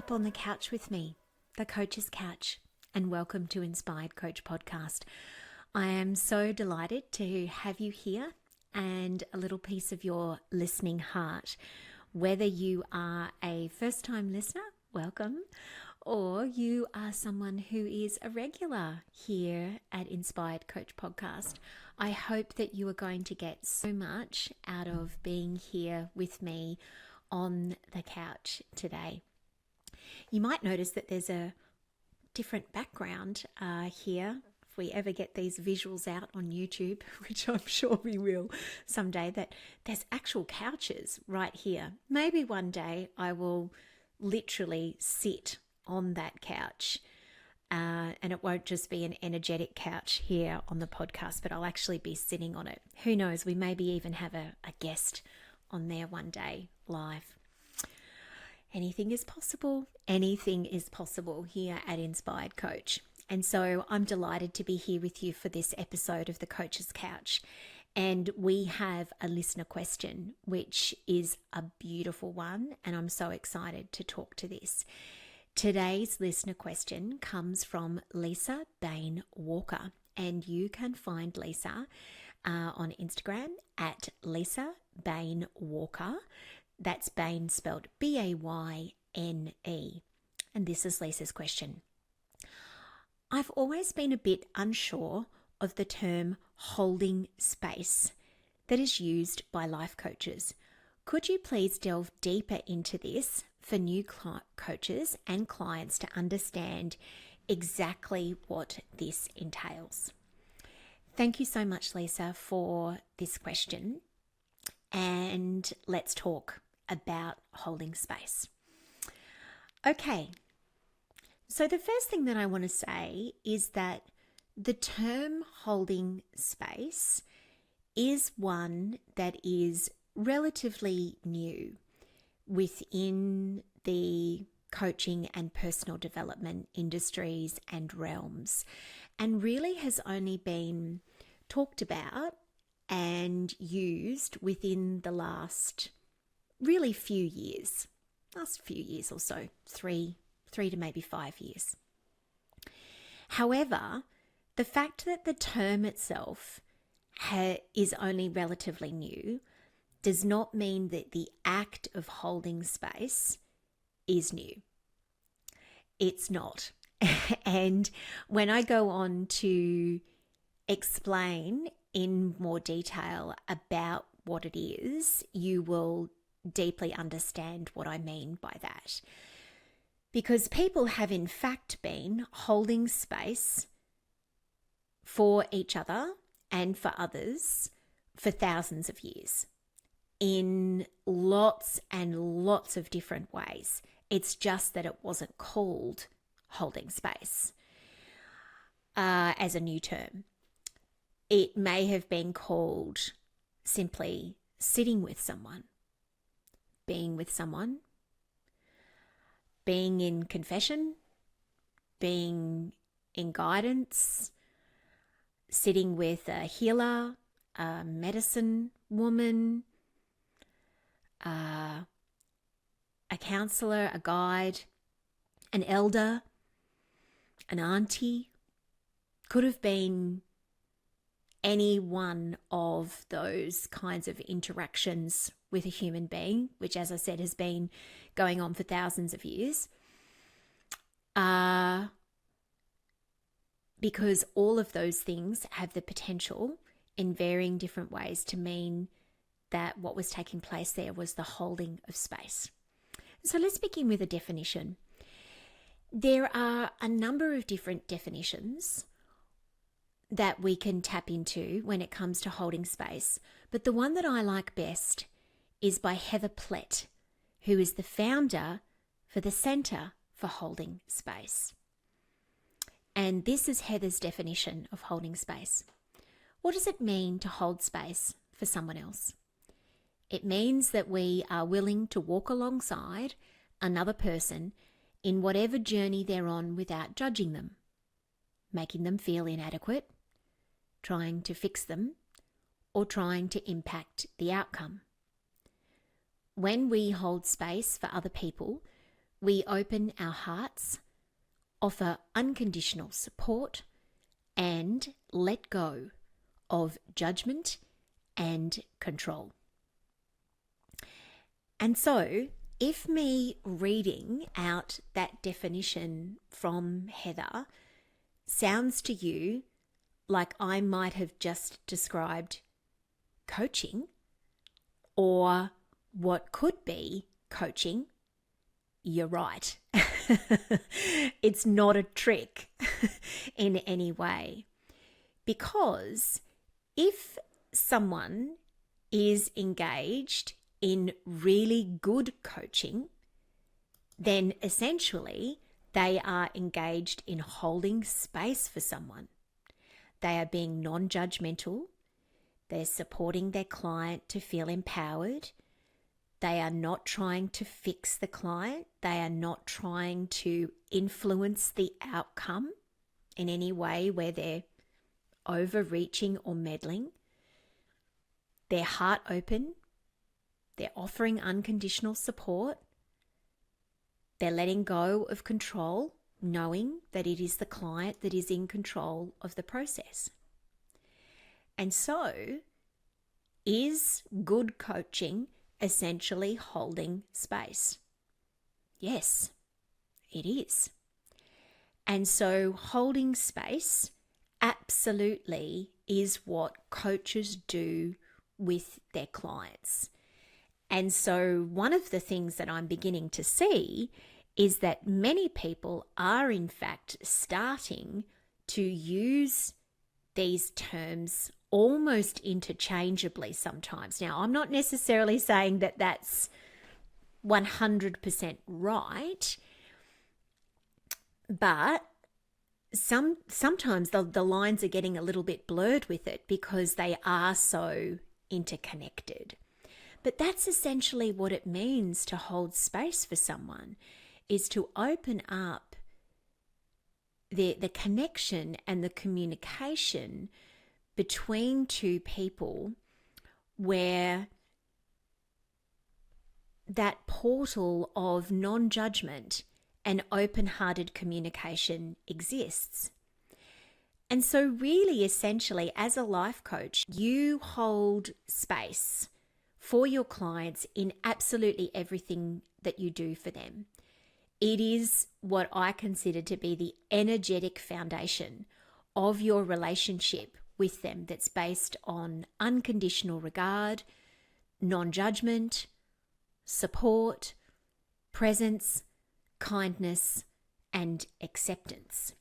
up on the couch with me, the Coach's Couch, and welcome to Inspired Coach Podcast. I am so delighted to have you here and a little piece of your listening heart. Whether you are a first-time listener, welcome, or you are someone who is a regular here at Inspired Coach Podcast, I hope that you are going to get so much out of being here with me on the couch today. You might notice that there's a different background here. If we ever get these visuals out on YouTube, which I'm sure we will someday, that there's actual couches right here. Maybe one day I will literally sit on that couch and it won't just be an energetic couch here on the podcast, but I'll actually be sitting on it. Who knows? We maybe even have a guest on there one day live. Anything is possible. Anything is possible here at Inspired Coach. And so I'm delighted to be here with you for this episode of the Coach's Couch. And we have a listener question, which is a beautiful one. And I'm so excited to talk to this. Today's listener question comes from Lisa Bain Walker. And you can find Lisa on Instagram at Lisa Bain Walker. That's Bain spelled B-A-Y-N-E. And this is Lisa's question. I've always been a bit unsure of the term holding space that is used by life coaches. Could you please delve deeper into this for new coaches and clients to understand exactly what this entails? Thank you so much, Lisa, for this question. And let's talk about holding space. Okay, so the first thing that I want to say is that the term holding space is one that is relatively new within the coaching and personal development industries and realms, and really has only been talked about and used within the last few years or so, three to maybe 5 years. However, the fact that the term itself is only relatively new does not mean that the act of holding space is new. It's not. And when I go on to explain in more detail about what it is, you will deeply understand what I mean by that. Because people have in fact been holding space for each other and for others for thousands of years in lots and lots of different ways. It's just that it wasn't called holding space as a new term. It may have been called simply sitting with someone, being with someone, being in confession, being in guidance, sitting with a healer, a medicine woman, a counselor, a guide, an elder, an auntie. Could have been any one of those kinds of interactions with a human being, which, as I said, has been going on for thousands of years. Because all of those things have the potential in varying different ways to mean that what was taking place there was the holding of space. So let's begin with a definition. There are a number of different definitions that we can tap into when it comes to holding space, but the one that I like best is by Heather Plett, who is the founder for the Centre for Holding Space. And this is Heather's definition of holding space. What does it mean to hold space for someone else? It means that we are willing to walk alongside another person in whatever journey they're on without judging them, making them feel inadequate, trying to fix them, or trying to impact the outcome. When we hold space for other people, we open our hearts, offer unconditional support, and let go of judgment and control. And so, if me reading out that definition from Heather sounds to you like I might have just described coaching or what could be coaching, you're right. It's not a trick in any way. Because if someone is engaged in really good coaching, then essentially they are engaged in holding space for someone. They are being non-judgmental. They're supporting their client to feel empowered. They are not trying to fix the client. They are not trying to influence the outcome in any way where they're overreaching or meddling. They're heart open. They're offering unconditional support. They're letting go of control, knowing that it is the client that is in control of the process. And so, is good coaching essentially holding space? Yes, it is. And so holding space absolutely is what coaches do with their clients. And so one of the things that I'm beginning to see is that many people are in fact starting to use these terms almost interchangeably sometimes. Now, I'm not necessarily saying that that's 100% right, but sometimes the lines are getting a little bit blurred with it because they are so interconnected. But that's essentially what it means to hold space for someone, is to open up the connection and the communication between two people where that portal of non-judgment and open-hearted communication exists. And so really, essentially, as a life coach, you hold space for your clients in absolutely everything that you do for them. It is what I consider to be the energetic foundation of your relationship with them, that's based on unconditional regard, non-judgment, support, presence, kindness, and acceptance.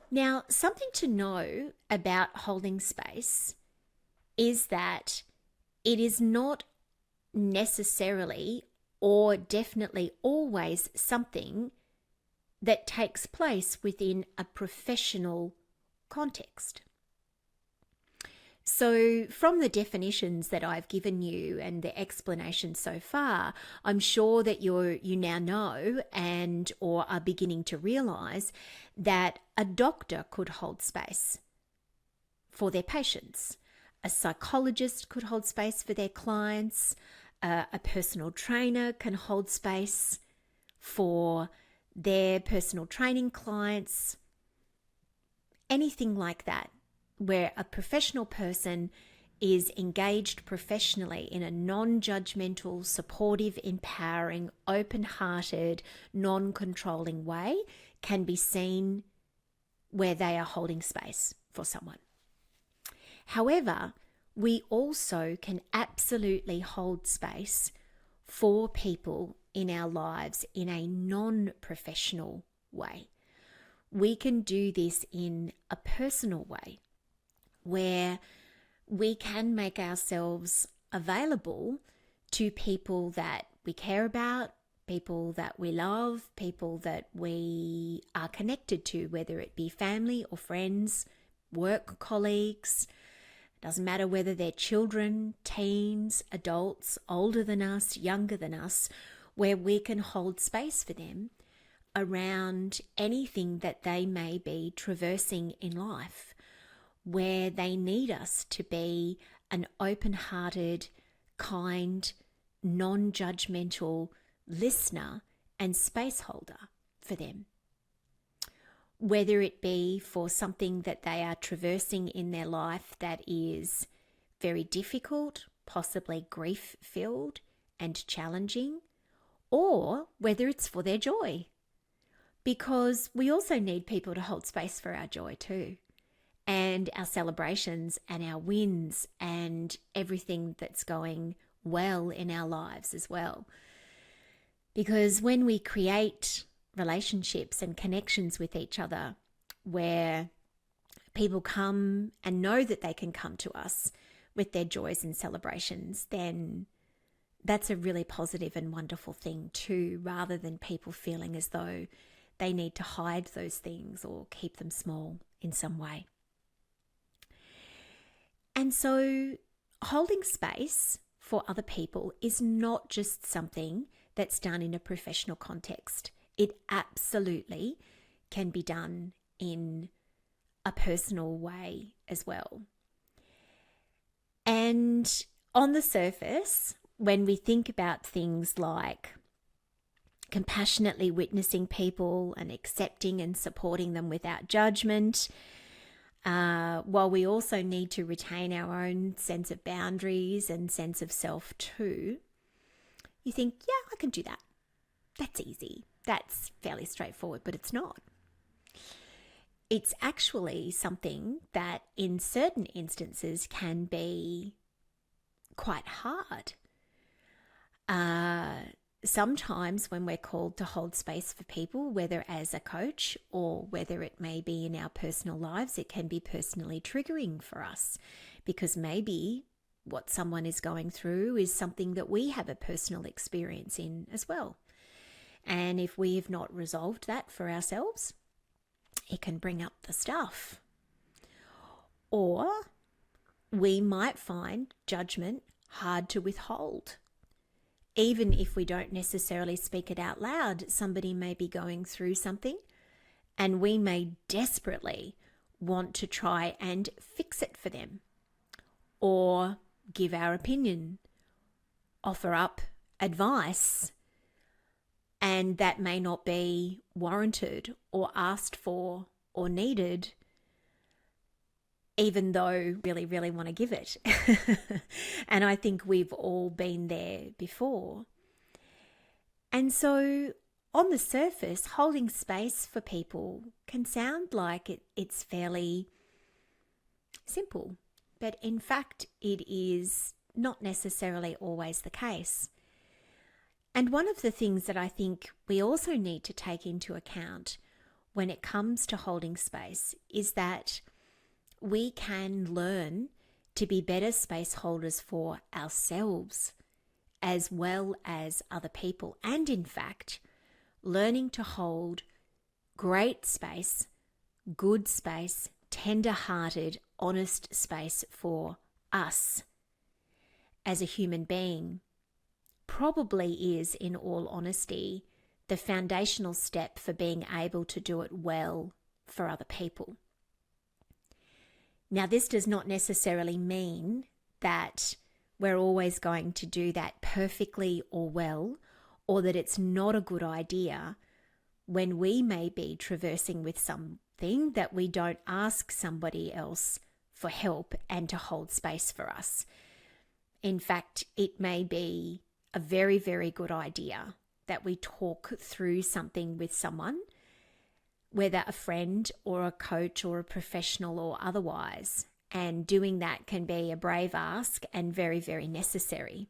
Now, something to know about holding space is that it is not necessarily or definitely always something that takes place within a professional context. So from the definitions that I've given you and the explanation so far, I'm sure that you now know and or are beginning to realize that a doctor could hold space for their patients. A psychologist could hold space for their clients. A personal trainer can hold space for their personal training clients. Anything like that, where a professional person is engaged professionally in a non-judgmental, supportive, empowering, open-hearted, non-controlling way, can be seen where they are holding space for someone. However, we also can absolutely hold space for people in our lives in a non-professional way. We can do this in a personal way where we can make ourselves available to people that we care about, people that we love, people that we are connected to, whether it be family or friends, work colleagues. Doesn't matter whether they're children, teens, adults, older than us, younger than us, where we can hold space for them around anything that they may be traversing in life, where they need us to be an open-hearted, kind, non-judgmental listener and space holder for them. Whether it be for something that they are traversing in their life that is very difficult, possibly grief-filled and challenging, or whether it's for their joy. Because we also need people to hold space for our joy too, and our celebrations and our wins and everything that's going well in our lives as well. Because when we create relationships and connections with each other where people come and know that they can come to us with their joys and celebrations, then that's a really positive and wonderful thing too, rather than people feeling as though they need to hide those things or keep them small in some way. And so holding space for other people is not just something that's done in a professional context. It absolutely can be done in a personal way as well. And on the surface, when we think about things like compassionately witnessing people and accepting and supporting them without judgment, while we also need to retain our own sense of boundaries and sense of self too, you think, yeah, I can do that. That's easy. That's fairly straightforward, but it's not. It's actually something that in certain instances can be quite hard. Sometimes when we're called to hold space for people, whether as a coach or whether it may be in our personal lives, it can be personally triggering for us because maybe what someone is going through is something that we have a personal experience in as well. And if we have not resolved that for ourselves, it can bring up the stuff. Or we might find judgment hard to withhold. Even if we don't necessarily speak it out loud, somebody may be going through something and we may desperately want to try and fix it for them or give our opinion, offer up advice, and that may not be warranted or asked for or needed, even though we really want to give it. And I think we've all been there before. And so on the surface, holding space for people can sound like it's fairly simple, but in fact it is not necessarily always the case. And one of the things that I think we also need to take into account when it comes to holding space is that we can learn to be better space holders for ourselves as well as other people. And in fact, learning to hold great space, good space, tender-hearted, honest space for us as a human being probably is, in all honesty, the foundational step for being able to do it well for other people. Now, this does not necessarily mean that we're always going to do that perfectly or well, or that it's not a good idea when we may be traversing with something that we don't ask somebody else for help and to hold space for us. In fact, it may be a very, very good idea that we talk through something with someone, whether a friend or a coach or a professional or otherwise. And doing that can be a brave ask and very, very necessary.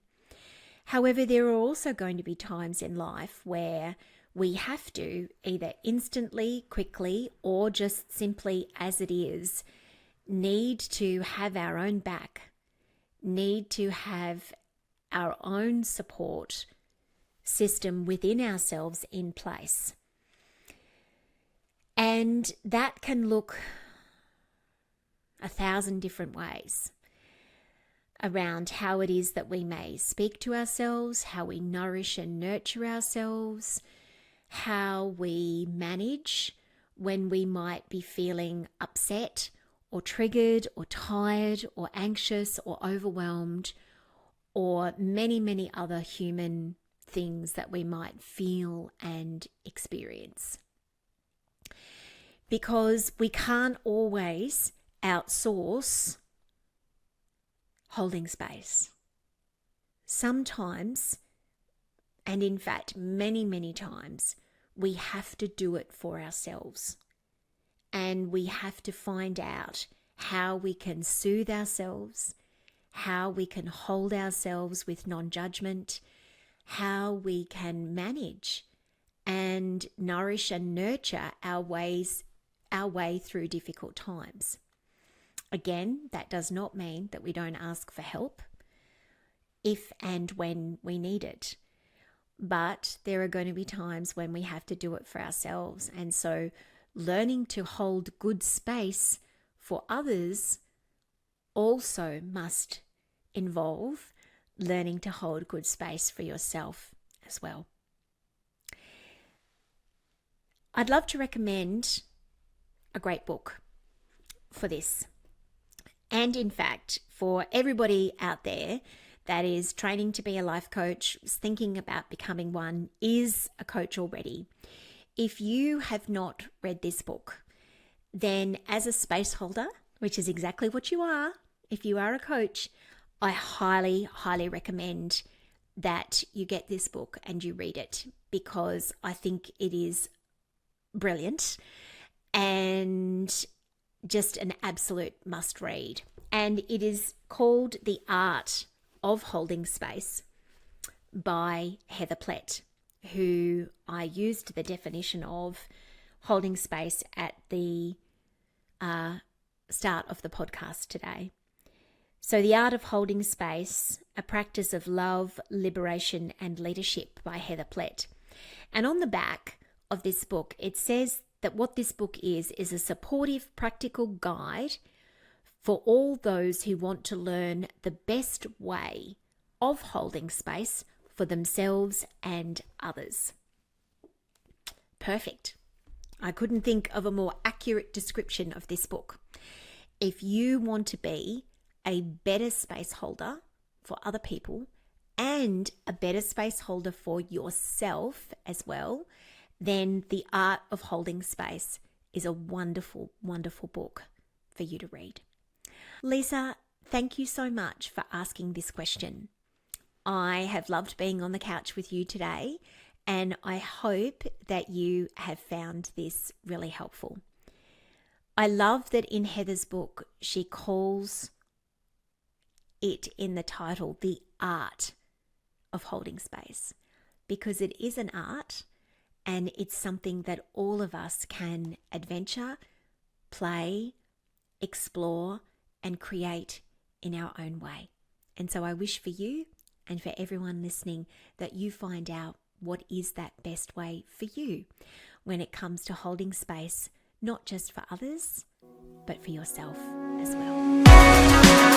However, there are also going to be times in life where we have to either instantly, quickly, or just simply as it is, need to have our own back, need to have our own support system within ourselves in place. And that can look 1,000 different ways around how it is that we may speak to ourselves, how we nourish and nurture ourselves, how we manage when we might be feeling upset or triggered or tired or anxious or overwhelmed, or many, many other human things that we might feel and experience. Because we can't always outsource holding space. Sometimes, and in fact many, many times, we have to do it for ourselves. And we have to find out how we can soothe ourselves, how we can hold ourselves with non-judgment, how we can manage and nourish and nurture our way through difficult times. Again, that does not mean that we don't ask for help if and when we need it. But there are going to be times when we have to do it for ourselves. And so learning to hold good space for others also must involve learning to hold good space for yourself as well. I'd love to recommend a great book for this. And in fact, for everybody out there that is training to be a life coach, is thinking about becoming one, is a coach already. If you have not read this book, then as a space holder, which is exactly what you are, if you are a coach, I highly, highly recommend that you get this book and you read it, because I think it is brilliant and just an absolute must read. And it is called The Art of Holding Space by Heather Plett, who I used the definition of holding space at the start of the podcast today. So The Art of Holding Space, a practice of love, liberation and leadership by Heather Plett. And on the back of this book, it says that what this book is a supportive, practical guide for all those who want to learn the best way of holding space for themselves and others. Perfect. I couldn't think of a more accurate description of this book. If you want to be a better space holder for other people and a better space holder for yourself as well, then The Art of Holding Space is a wonderful, wonderful book for you to read. Lisa, thank you so much for asking this question. I have loved being on the couch with you today, and I hope that you have found this really helpful. I love that in Heather's book, she calls it in the title, The Art of Holding Space, because it is an art and it's something that all of us can adventure, play, explore, and create in our own way. And so I wish for you and for everyone listening that you find out what is that best way for you when it comes to holding space, not just for others, but for yourself as well.